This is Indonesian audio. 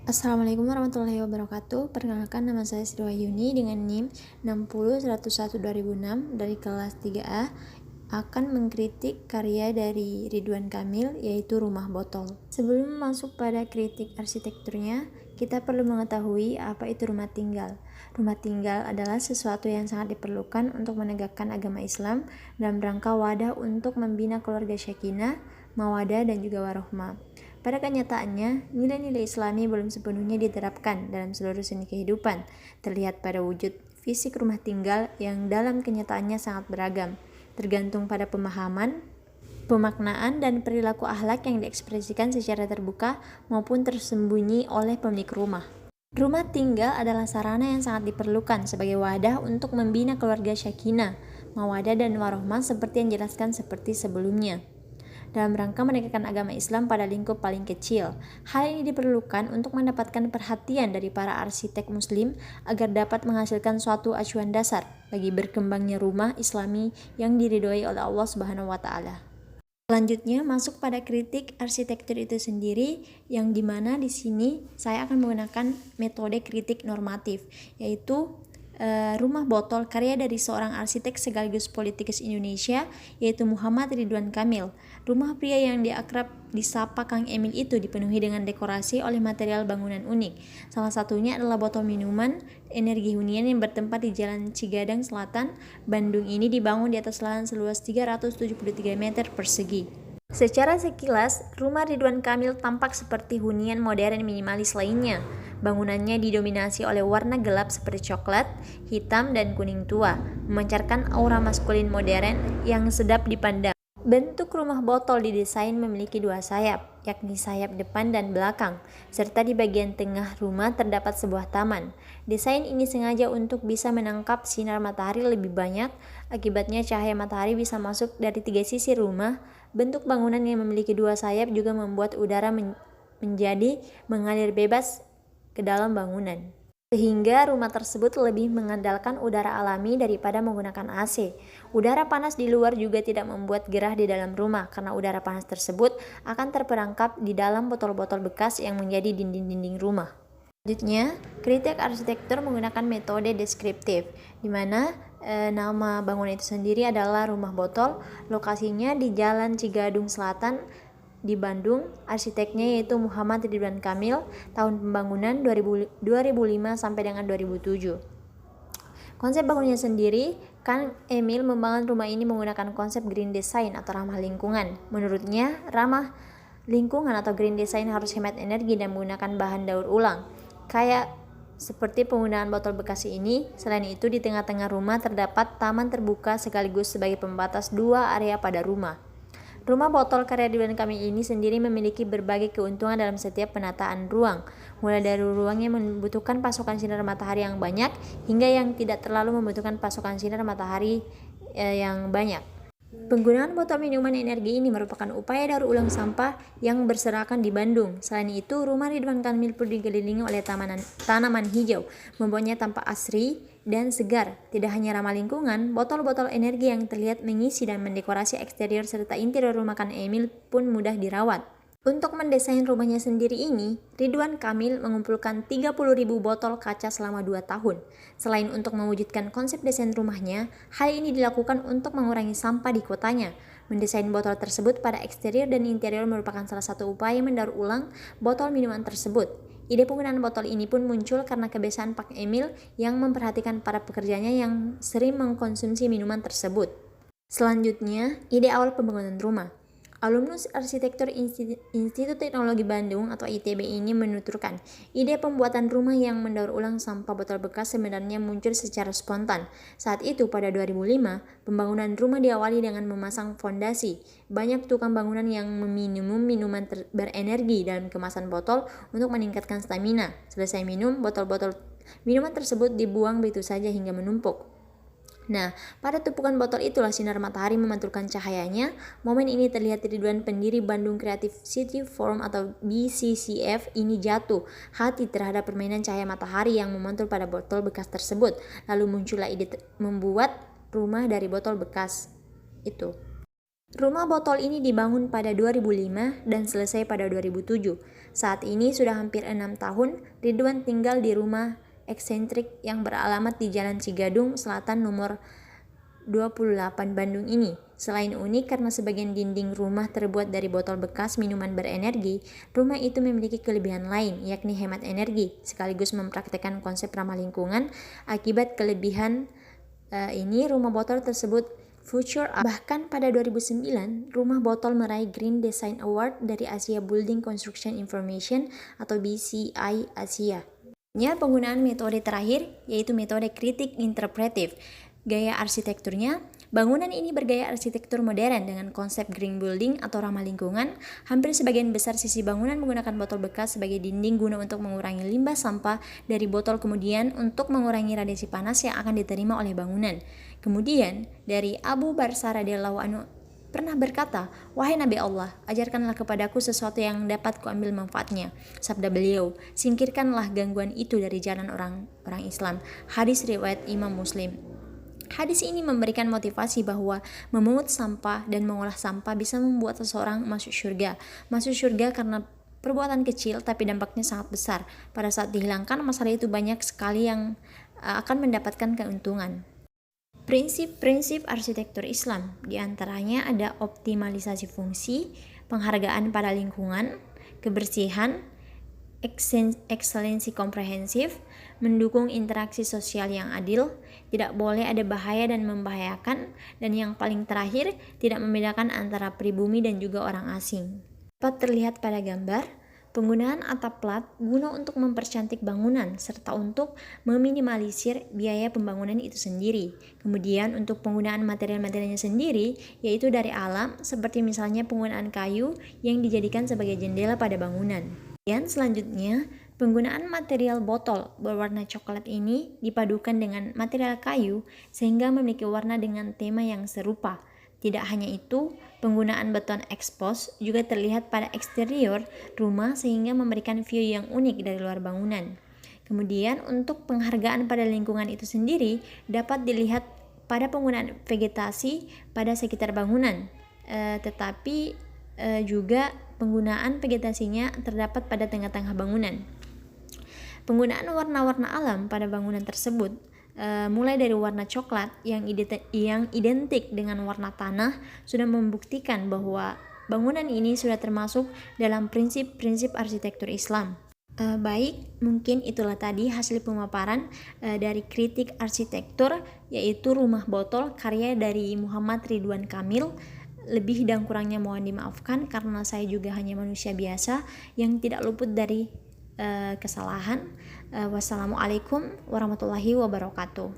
Assalamualaikum warahmatullahi wabarakatuh. Perkenalkan, nama saya Sri Wahyuni dengan NIM 60101-2006 dari kelas 3A, akan mengkritik karya dari Ridwan Kamil, yaitu Rumah Botol. Sebelum masuk pada kritik arsitekturnya, kita perlu mengetahui apa itu rumah tinggal. Rumah tinggal adalah sesuatu yang sangat diperlukan untuk menegakkan agama Islam dalam rangka wadah untuk membina keluarga syakinah, mawadah, dan juga warohmah. Pada kenyataannya, nilai-nilai Islami belum sepenuhnya diterapkan dalam seluruh seni kehidupan, terlihat pada wujud fisik rumah tinggal yang dalam kenyataannya sangat beragam, tergantung pada pemahaman, pemaknaan, dan perilaku akhlak yang diekspresikan secara terbuka maupun tersembunyi oleh pemilik rumah. Rumah tinggal adalah sarana yang sangat diperlukan sebagai wadah untuk membina keluarga syakinah, mawadah, dan warohmah seperti yang dijelaskan seperti sebelumnya. Dalam rangka menegakkan agama Islam pada lingkup paling kecil. Hal ini diperlukan untuk mendapatkan perhatian dari para arsitek muslim agar dapat menghasilkan suatu acuan dasar bagi berkembangnya rumah Islami yang diridhoi oleh Allah Subhanahu wa taala. Selanjutnya masuk pada kritik arsitektur itu sendiri, yang dimana di sini saya akan menggunakan metode kritik normatif, yaitu Rumah Botol karya dari seorang arsitek sekaligus politikus Indonesia, yaitu Muhammad Ridwan Kamil. Rumah pria yang diakrab disapa Kang Emil itu dipenuhi dengan dekorasi oleh material bangunan unik. Salah satunya adalah botol minuman energi hunian yang bertempat di Jalan Cigadang Selatan, Bandung. Ini dibangun di atas lahan seluas 373 meter persegi. Secara sekilas, rumah Ridwan Kamil tampak seperti hunian modern minimalis lainnya. Bangunannya didominasi oleh warna gelap seperti coklat, hitam, dan kuning tua, memancarkan aura maskulin modern yang sedap dipandang. Bentuk rumah botol didesain memiliki dua sayap, yakni sayap depan dan belakang, serta di bagian tengah rumah terdapat sebuah taman. Desain ini sengaja untuk bisa menangkap sinar matahari lebih banyak, akibatnya cahaya matahari bisa masuk dari tiga sisi rumah. Bentuk bangunan yang memiliki dua sayap juga membuat udara menjadi mengalir bebas ke dalam bangunan, sehingga rumah tersebut lebih mengandalkan udara alami daripada menggunakan AC. Udara panas di luar juga tidak membuat gerah di dalam rumah, karena udara panas tersebut akan terperangkap di dalam botol-botol bekas yang menjadi dinding-dinding rumah. Selanjutnya, kritik arsitektur menggunakan metode deskriptif, di mana nama bangunan itu sendiri adalah Rumah Botol. Lokasinya di Jalan Cigadung Selatan di Bandung. Arsiteknya yaitu Muhammad Ridwan Kamil. Tahun pembangunan 2005 sampai dengan 2007. Konsep bangunannya sendiri, Kang Emil membangun rumah ini menggunakan konsep green design atau ramah lingkungan. Menurutnya, ramah lingkungan atau green design harus hemat energi dan menggunakan bahan daur ulang, kayak seperti penggunaan botol bekas ini. Selain itu, di tengah-tengah rumah terdapat taman terbuka sekaligus sebagai pembatas dua area pada rumah. Rumah botol karya Ridwan Kamil ini sendiri memiliki berbagai keuntungan dalam setiap penataan ruang, mulai dari ruang yang membutuhkan pasokan sinar matahari yang banyak hingga yang tidak terlalu membutuhkan pasokan sinar matahari yang banyak. Penggunaan botol minuman energi ini merupakan upaya daur ulang sampah yang berserakan di Bandung. Selain itu, rumah Ridwan Kamil pun dikelilingi oleh tanaman hijau, membuatnya tampak asri dan segar. Tidak hanya ramah lingkungan, botol-botol energi yang terlihat mengisi dan mendekorasi eksterior serta interior rumah Kang Emil pun mudah dirawat. Untuk mendesain rumahnya sendiri ini, Ridwan Kamil mengumpulkan 30.000 botol kaca selama 2 tahun. Selain untuk mewujudkan konsep desain rumahnya, hal ini dilakukan untuk mengurangi sampah di kotanya. Mendesain botol tersebut pada eksterior dan interior merupakan salah satu upaya mendaur ulang botol minuman tersebut. Ide penggunaan botol ini pun muncul karena kebiasaan Pak Emil yang memperhatikan para pekerjanya yang sering mengkonsumsi minuman tersebut. Selanjutnya, ide awal pembangunan rumah. Alumnus Arsitektur Institut Teknologi Bandung atau ITB ini menuturkan, ide pembuatan rumah yang mendaur ulang sampah botol bekas sebenarnya muncul secara spontan. Saat itu pada 2005, pembangunan rumah diawali dengan memasang fondasi. Banyak tukang bangunan yang meminum minuman berenergi dalam kemasan botol untuk meningkatkan stamina. Selesai minum, botol-botol minuman tersebut dibuang begitu saja hingga menumpuk. Nah, pada tumpukan botol itulah sinar matahari memantulkan cahayanya. Momen ini terlihat di Ridwan, pendiri Bandung Creative City Forum atau BCCF ini jatuh hati terhadap permainan cahaya matahari yang memantul pada botol bekas tersebut. Lalu muncullah ide membuat rumah dari botol bekas itu. Rumah botol ini dibangun pada 2005 dan selesai pada 2007. Saat ini sudah hampir 6 tahun, Ridwan tinggal di rumah eksentrik yang beralamat di Jalan Cigadung Selatan nomor 28 Bandung ini. Selain unik karena sebagian dinding rumah terbuat dari botol bekas minuman berenergi, rumah itu memiliki kelebihan lain, yakni hemat energi, sekaligus mempraktikkan konsep ramah lingkungan. Akibat kelebihan ini, rumah botol tersebut Future Up. Bahkan pada 2009, rumah botol meraih Green Design Award dari Asia Building Construction Information atau BCI Asia. Penggunaan metode terakhir yaitu metode kritik interpretif. Gaya arsitekturnya, bangunan ini bergaya arsitektur modern dengan konsep green building atau ramah lingkungan. Hampir sebagian besar sisi bangunan menggunakan botol bekas sebagai dinding guna untuk mengurangi limbah sampah dari botol, kemudian untuk mengurangi radiasi panas yang akan diterima oleh bangunan. Kemudian dari Abu Barsah radhiyallahu anhu pernah berkata, "Wahai Nabi Allah, ajarkanlah kepadaku sesuatu yang dapat kuambil manfaatnya." Sabda beliau, "Singkirkanlah gangguan itu dari jalan orang Islam." Hadis riwayat Imam Muslim. Hadis ini memberikan motivasi bahwa memungut sampah dan mengolah sampah bisa membuat seseorang masuk surga. Masuk surga karena perbuatan kecil tapi dampaknya sangat besar. Pada saat dihilangkan masalah itu, banyak sekali yang akan mendapatkan keuntungan. Prinsip-prinsip arsitektur Islam diantaranya ada optimalisasi fungsi, penghargaan pada lingkungan, kebersihan, ekselensi komprehensif, mendukung interaksi sosial yang adil, tidak boleh ada bahaya dan membahayakan, dan yang paling terakhir, tidak membedakan antara pribumi dan juga orang asing. Dapat terlihat pada gambar, penggunaan atap plat guna untuk mempercantik bangunan serta untuk meminimalisir biaya pembangunan itu sendiri. Kemudian untuk penggunaan material-materialnya sendiri, yaitu dari alam, seperti misalnya penggunaan kayu yang dijadikan sebagai jendela pada bangunan. Dan selanjutnya, penggunaan material botol berwarna coklat ini dipadukan dengan material kayu sehingga memiliki warna dengan tema yang serupa. Tidak hanya itu, penggunaan beton expose juga terlihat pada eksterior rumah sehingga memberikan view yang unik dari luar bangunan. Kemudian untuk penghargaan pada lingkungan itu sendiri dapat dilihat pada penggunaan vegetasi pada sekitar bangunan, tetapi juga penggunaan vegetasinya terdapat pada tengah-tengah bangunan. Penggunaan warna-warna alam pada bangunan tersebut, mulai dari warna coklat yang identik dengan warna tanah, sudah membuktikan bahwa bangunan ini sudah termasuk dalam prinsip-prinsip arsitektur Islam. Baik, mungkin itulah tadi hasil pemaparan dari kritik arsitektur, yaitu Rumah Botol karya dari Muhammad Ridwan Kamil. Lebih dan kurangnya mohon dimaafkan karena saya juga hanya manusia biasa yang tidak luput dari kesalahan. Wassalamualaikum warahmatullahi wabarakatuh.